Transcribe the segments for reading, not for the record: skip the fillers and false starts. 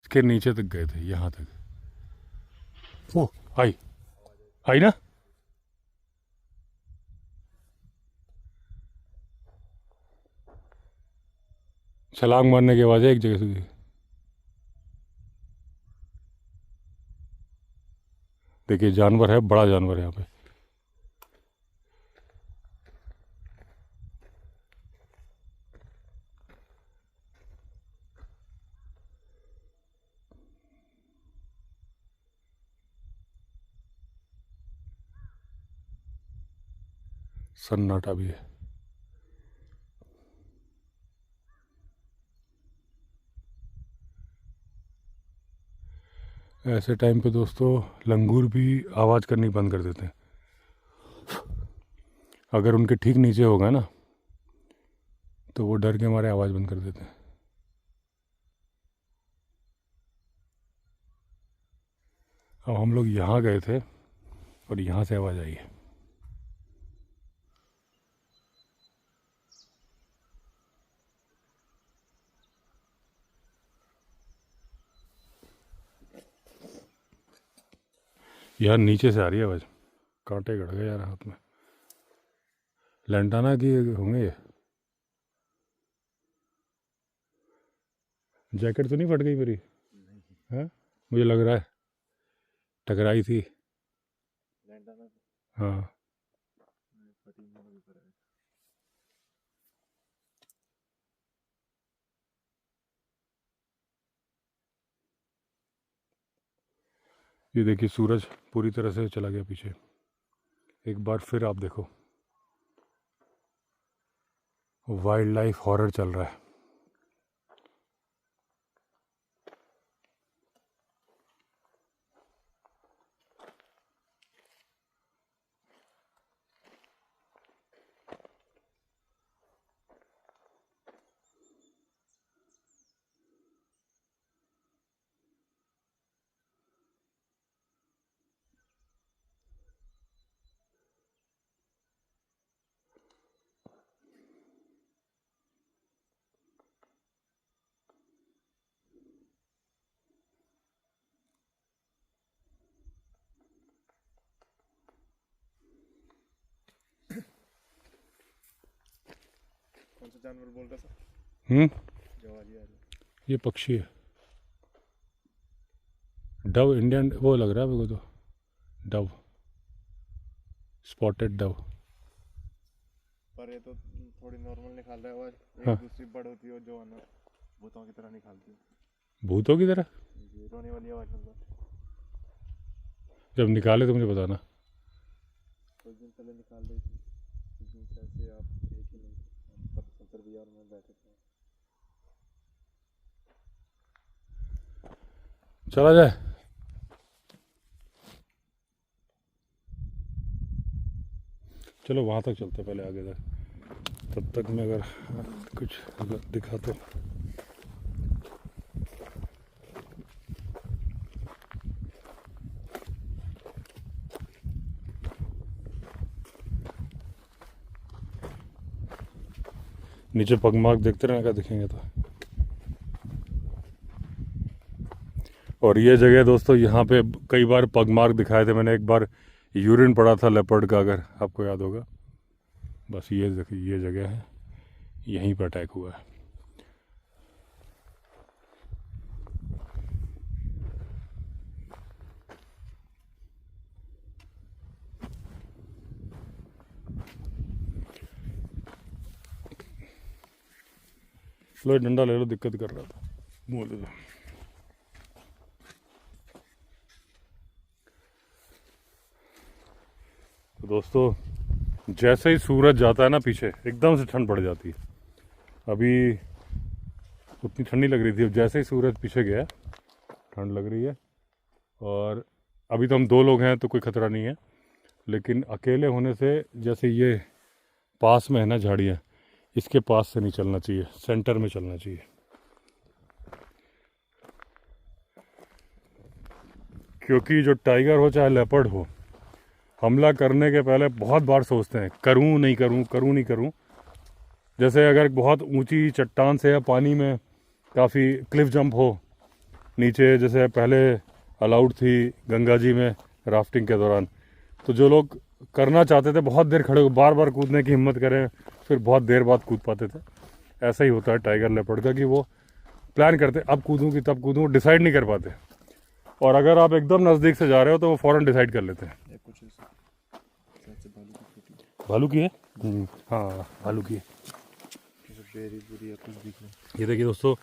इसके नीचे तक गए थे, यहाँ तक। ओ आई, आई ना। छलांग मारने की आवाज़ है एक जगह से। देखिए जानवर है, बड़ा जानवर है यहाँ पे। सन्नाटा भी है। ऐसे टाइम पे दोस्तों लंगूर भी आवाज़ करनी बंद कर देते हैं। अगर उनके ठीक नीचे होगा ना तो वो डर के मारे आवाज़ बंद कर देते हैं। अब हम लोग यहाँ गए थे और यहाँ से आवाज़ आई है। यार नीचे से आ रही है आवाज़। कांटे गड़ गए यार हाथ में। लैंटाना की होंगे ये। जैकेट तो नहीं फट गई मेरी? है, मुझे लग रहा है टकराई थी। हाँ। ये देखिए सूरज पूरी तरह से चला गया पीछे। एक बार फिर आप देखो, वाइल्ड लाइफ हॉरर चल रहा है। कौन सा जानवर बोल रहा था? ये पक्षी है, डव इंडियन वो लग रहा है मेरे को तो। Dove, spotted Dove. पर ये तो थोड़ी नॉर्मल निकाल रहा है आवाज। एक हाँ। दूसरी बड़ होती है जो है भूतों की तरह निकालती है। भूतों की तरह? ये रोने वाली आवाज मतलब जब निकाले तो मुझे बताना। कुछ दिन पहले निकाल रही थी। कुछ दिन से ऐसे आप एक ही नहीं, पर संतर बाजार में बैठे थे। चला जाए। चलो वहाँ तक चलते पहले आगे तक, तब तक मैं अगर कुछ दिखा तो। नीचे पगमार्क देखते रहना, क्या दिखेंगे तो। और ये जगह दोस्तों, यहाँ पे कई बार पगमार्क दिखाए थे मैंने। एक बार यूरिन पड़ा था लेपर्ड का, अगर आपको याद होगा। बस ये देखिए, ये जगह है, यहीं पर अटैक हुआ है। लो डंडा ले लो, दिक्कत कर रहा था। मुँह ले लो। तो दोस्तों जैसे ही सूरज जाता है ना पीछे, एकदम से ठंड पड़ जाती है। अभी उतनी ठंड नहीं लग रही थी, अब जैसे ही सूरज पीछे गया ठंड लग रही है। और अभी तो हम दो लोग हैं तो कोई ख़तरा नहीं है, लेकिन अकेले होने से, जैसे ये पास में है ना झाड़ियाँ, इसके पास से नहीं चलना चाहिए, सेंटर में चलना चाहिए। क्योंकि जो टाइगर हो चाहे लेपर्ड हो, हमला करने के पहले बहुत बार सोचते हैं, करूं नहीं करूं, करूं नहीं करूं। जैसे अगर बहुत ऊंची चट्टान से या पानी में काफ़ी क्लिफ जंप हो नीचे जैसे पहले अलाउड थी गंगा जी में राफ्टिंग के दौरान, तो जो लोग करना चाहते थे बहुत देर खड़े हो बार बार कूदने की हिम्मत करें फिर बहुत देर बाद कूद पाते थे। ऐसा ही होता है टाइगर लेपर्ड का कि वो प्लान करते अब कूदूँ कि तब कूदूँ, डिसाइड नहीं कर पाते। और अगर आप एकदम नज़दीक से जा रहे हो तो वो फ़ौरन डिसाइड कर लेते हैं। ये कुछ ऐसे शायद से भालू की फोटो भालू की है। हाँ भालू की है। जैसे बेरी बुरी या कुछ दिख रहा है। ये देखिए दोस्तों,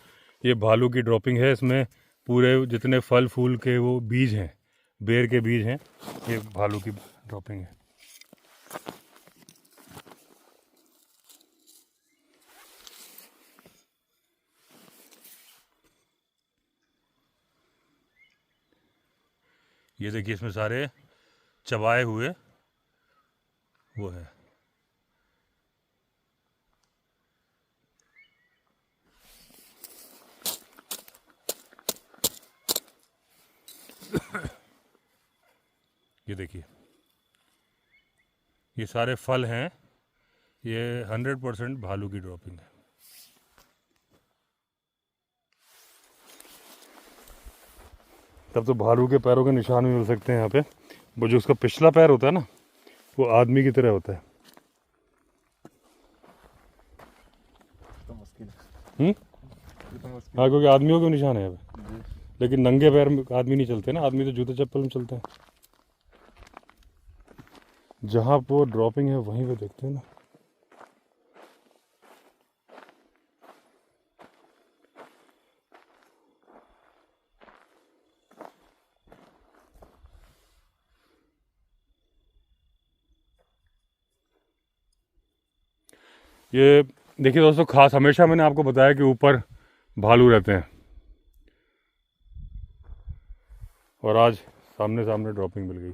ये भालू की ड्रॉपिंग है। इसमें पूरे जितने फल फूल के वो बीज हैं, बेर के बीज हैं, ये भालू की ड्रॉपिंग है। ये देखिए इसमें सारे चबाए हुए वो है। ये देखिए ये सारे फल हैं, ये 100% भालू की ड्रॉपिंग है। तब तो भालू के पैरों के निशान भी मिल सकते हैं यहाँ पे। वो जो उसका पिछला पैर होता है ना, वो आदमी की तरह होता है। तो मुश्किल है। हम्म, ये तो मुश्किल हाँ क्योंकि आदमियों के निशान है यहाँ पे। जी। लेकिन नंगे पैर में आदमी नहीं चलते ना, आदमी तो जूते चप्पल में चलते हैं। जहाँ पर वो ड्रॉपिंग है वहीं पे देखते हैं ना। ये देखिए दोस्तों, खास हमेशा मैंने आपको बताया कि ऊपर भालू रहते हैं, और आज सामने सामने ड्रॉपिंग मिल गई।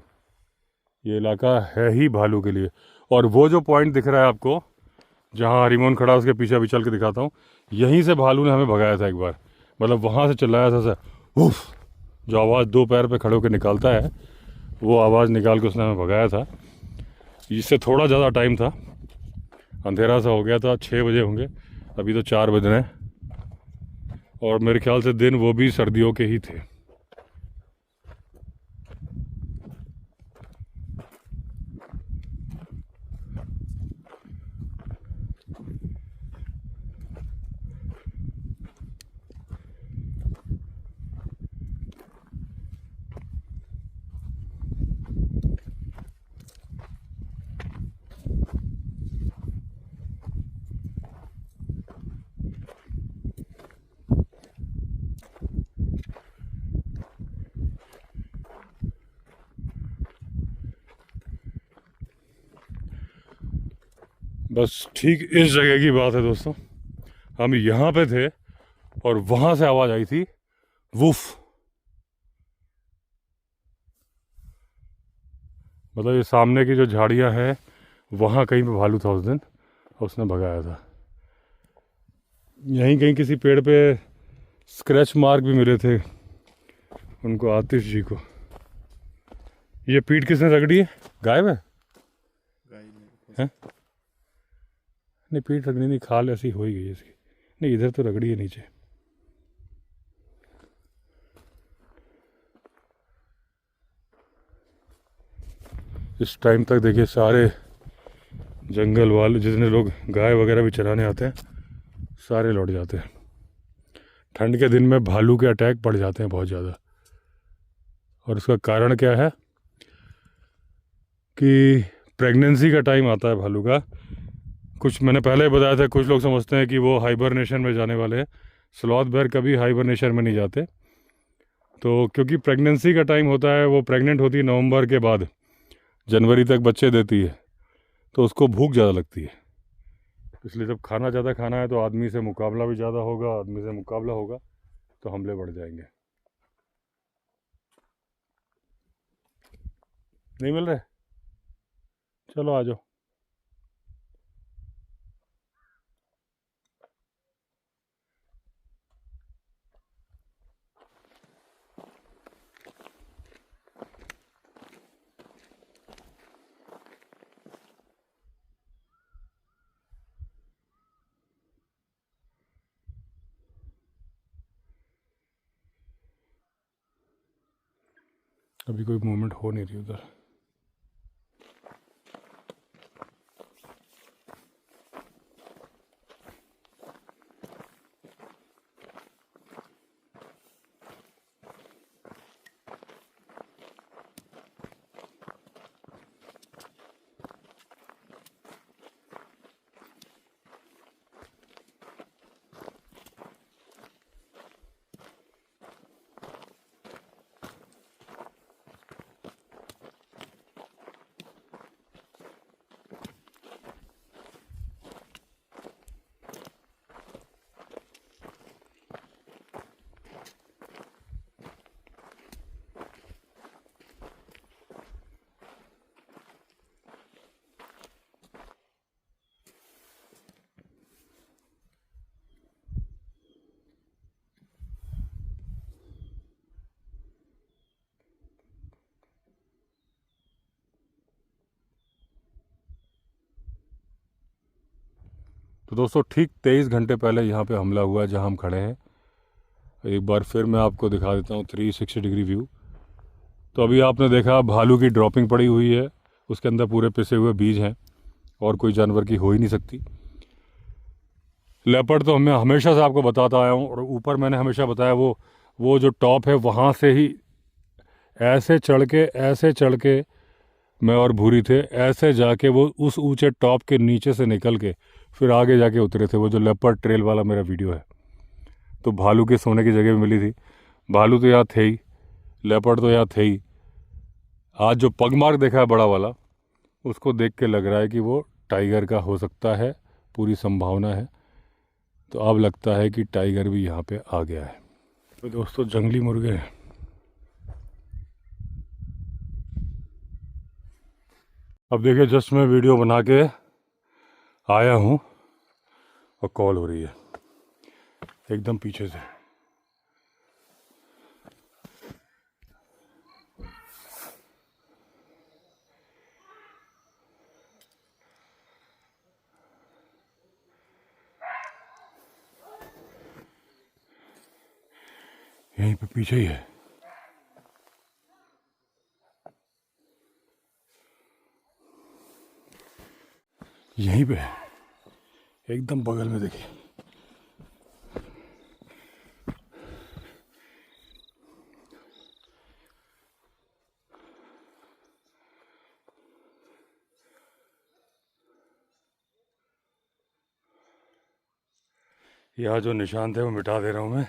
ये इलाका है ही भालू के लिए। और वो जो पॉइंट दिख रहा है आपको, जहाँ हरिमोहन खड़ा उसके पीछे भी चल के दिखाता हूँ, यहीं से भालू ने हमें भगाया था एक बार। मतलब वहाँ से चिल्लाया था सर उफ, जो आवाज़ दो पैर पे खड़े होकर निकालता है, वो आवाज़ निकाल के उसने हमें भगाया था। इससे थोड़ा ज़्यादा टाइम था, अंधेरा सा हो गया था, 6 बजे होंगे, अभी तो 4 बज रहे हैं। और मेरे ख्याल से दिन वो भी सर्दियों के ही थे। बस ठीक इस जगह की बात है दोस्तों, हम यहाँ पे थे और वहाँ से आवाज़ आई थी वुफ। मतलब ये सामने की जो झाड़ियाँ हैं वहाँ कहीं पे भालू था उस दिन, और उसने भगाया था। यहीं कहीं किसी पेड़ पे स्क्रैच मार्क भी मिले थे उनको, आतिश जी को। ये पीठ किसने रगड़ी है? गायब है? गाय में हैं? नहीं पीठ रगड़ी नहीं, खाल ऐसी हो ही गई है इसकी। नहीं इधर तो रगड़ी है नीचे। इस टाइम तक देखिए सारे जंगल वाले जितने लोग गाय वगैरह भी चराने आते हैं सारे लौट जाते हैं। ठंड के दिन में भालू के अटैक पड़ जाते हैं बहुत ज़्यादा। और उसका कारण क्या है कि प्रेगनेंसी का टाइम आता है भालू का। कुछ मैंने पहले ही बताया था, कुछ लोग समझते हैं कि वो हाइबरनेशन में जाने वाले हैं। स्लॉथ बेयर कभी हाइबरनेशन में नहीं जाते। तो क्योंकि प्रेगनेंसी का टाइम होता है, वो प्रेग्नेंट होती है नवंबर के बाद, जनवरी तक बच्चे देती है, तो उसको भूख ज़्यादा लगती है। इसलिए जब खाना ज़्यादा खाना है तो आदमी से मुकाबला भी ज़्यादा होगा, आदमी से मुकाबला होगा तो हमले बढ़ जाएंगे। नहीं मिल रहे? चलो आ जाओ। अभी कोई मूवमेंट हो नहीं रही उधर। तो दोस्तों ठीक 23 घंटे पहले यहाँ पे हमला हुआ है जहाँ हम खड़े हैं। एक बार फिर मैं आपको दिखा देता हूँ 360 डिग्री व्यू। तो अभी आपने देखा भालू की ड्रॉपिंग पड़ी हुई है, उसके अंदर पूरे पिसे हुए बीज हैं और कोई जानवर की हो ही नहीं सकती। लेपर्ड तो मैं हमेशा से आपको बताता आया हूँ, और ऊपर मैंने हमेशा बताया वो जो टॉप है वहाँ से ही ऐसे चढ़ के मैं और भूरी थे, ऐसे जाके वो उस ऊंचे टॉप के नीचे से निकल के फिर आगे जाके उतरे थे। वो जो लेपर्ड ट्रेल वाला मेरा वीडियो है। तो भालू के सोने की जगह भी मिली थी। भालू तो यहाँ थे ही, लेपर्ड तो यहाँ थे ही। आज जो पगमार्क देखा है बड़ा वाला, उसको देख के लग रहा है कि वो टाइगर का हो सकता है, पूरी संभावना है। तो अब लगता है कि टाइगर भी यहाँ पे आ गया है। तो दोस्तों जंगली मुर्गे हैं। अब देखिए जस्ट मैं वीडियो बना के आया हूँ और कॉल हो रही है एकदम पीछे से। यहीं पे पीछे ही है। यहीं पे है, एकदम बगल में देखिए। यहाँ जो निशान थे वो मिटा दे रहा हूँ मैं,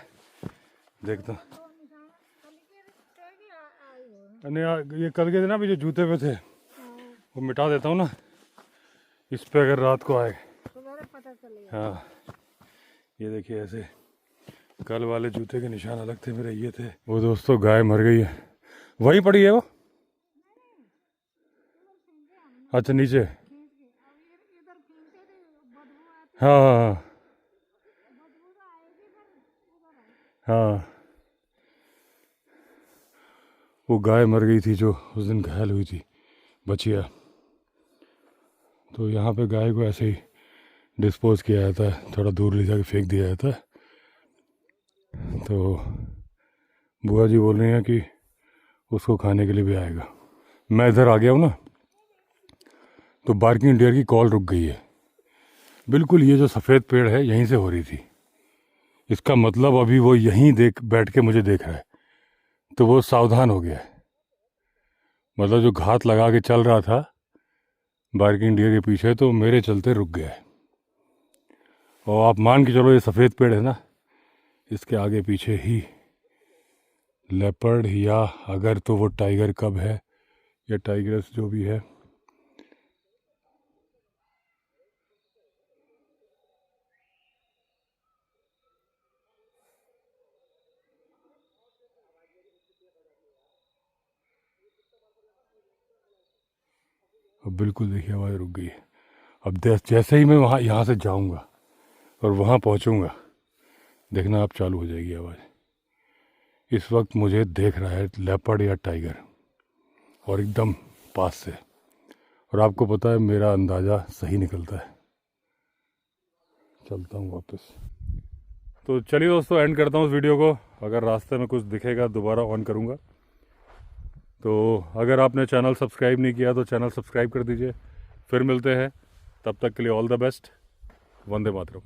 देखता। नहीं ये कल के दिन अभी जो जूते पे थे वो मिटा देता हूँ ना, इस पे अगर रात को आए तो पता चलेगा। हाँ ये देखिए ऐसे कल वाले जूते के निशान अलग थे मेरे, ये थे। वो दोस्तों गाय मर गई है, वही पड़ी है वो। अच्छा नीचे, हाँ हाँ हाँ। वो गाय मर गई थी जो उस दिन घायल हुई थी, बचिया। तो यहाँ पे गाय को ऐसे ही डिस्पोज किया जाता है, थोड़ा दूर ले जाके फेंक दिया जाता है। तो बुआ जी बोल रही हैं कि उसको खाने के लिए भी आएगा। मैं इधर आ गया हूँ ना, तो बार्किंग डियर की कॉल रुक गई है बिल्कुल। ये जो सफ़ेद पेड़ है यहीं से हो रही थी, इसका मतलब अभी वो यहीं बैठ के मुझे देख रहा है। तो वो सावधान हो गया है, मतलब जो घात लगा के चल रहा था बार्किंग डियर के पीछे, तो मेरे चलते रुक गया है। और आप मान के चलो ये सफ़ेद पेड़ है ना, इसके आगे पीछे ही लेपर्ड, या अगर तो वो टाइगर कब है या टाइगरस जो भी है। अब बिल्कुल देखिए आवाज़ रुक गई है। अब जैसे ही मैं वहाँ यहाँ से जाऊँगा और वहाँ पहुँचूँगा, देखना आप चालू हो जाएगी आवाज़। इस वक्त मुझे देख रहा है लेपर्ड या टाइगर, और एकदम पास से। और आपको पता है मेरा अंदाज़ा सही निकलता है। चलता हूँ वापस। तो चलिए दोस्तों एंड करता हूँ इस वीडियो को। अगर रास्ते में कुछ दिखेगा दोबारा ऑन करूँगा। तो अगर आपने चैनल सब्सक्राइब नहीं किया तो चैनल सब्सक्राइब कर दीजिए। फिर मिलते हैं, तब तक के लिए all the best. Vande Mataram.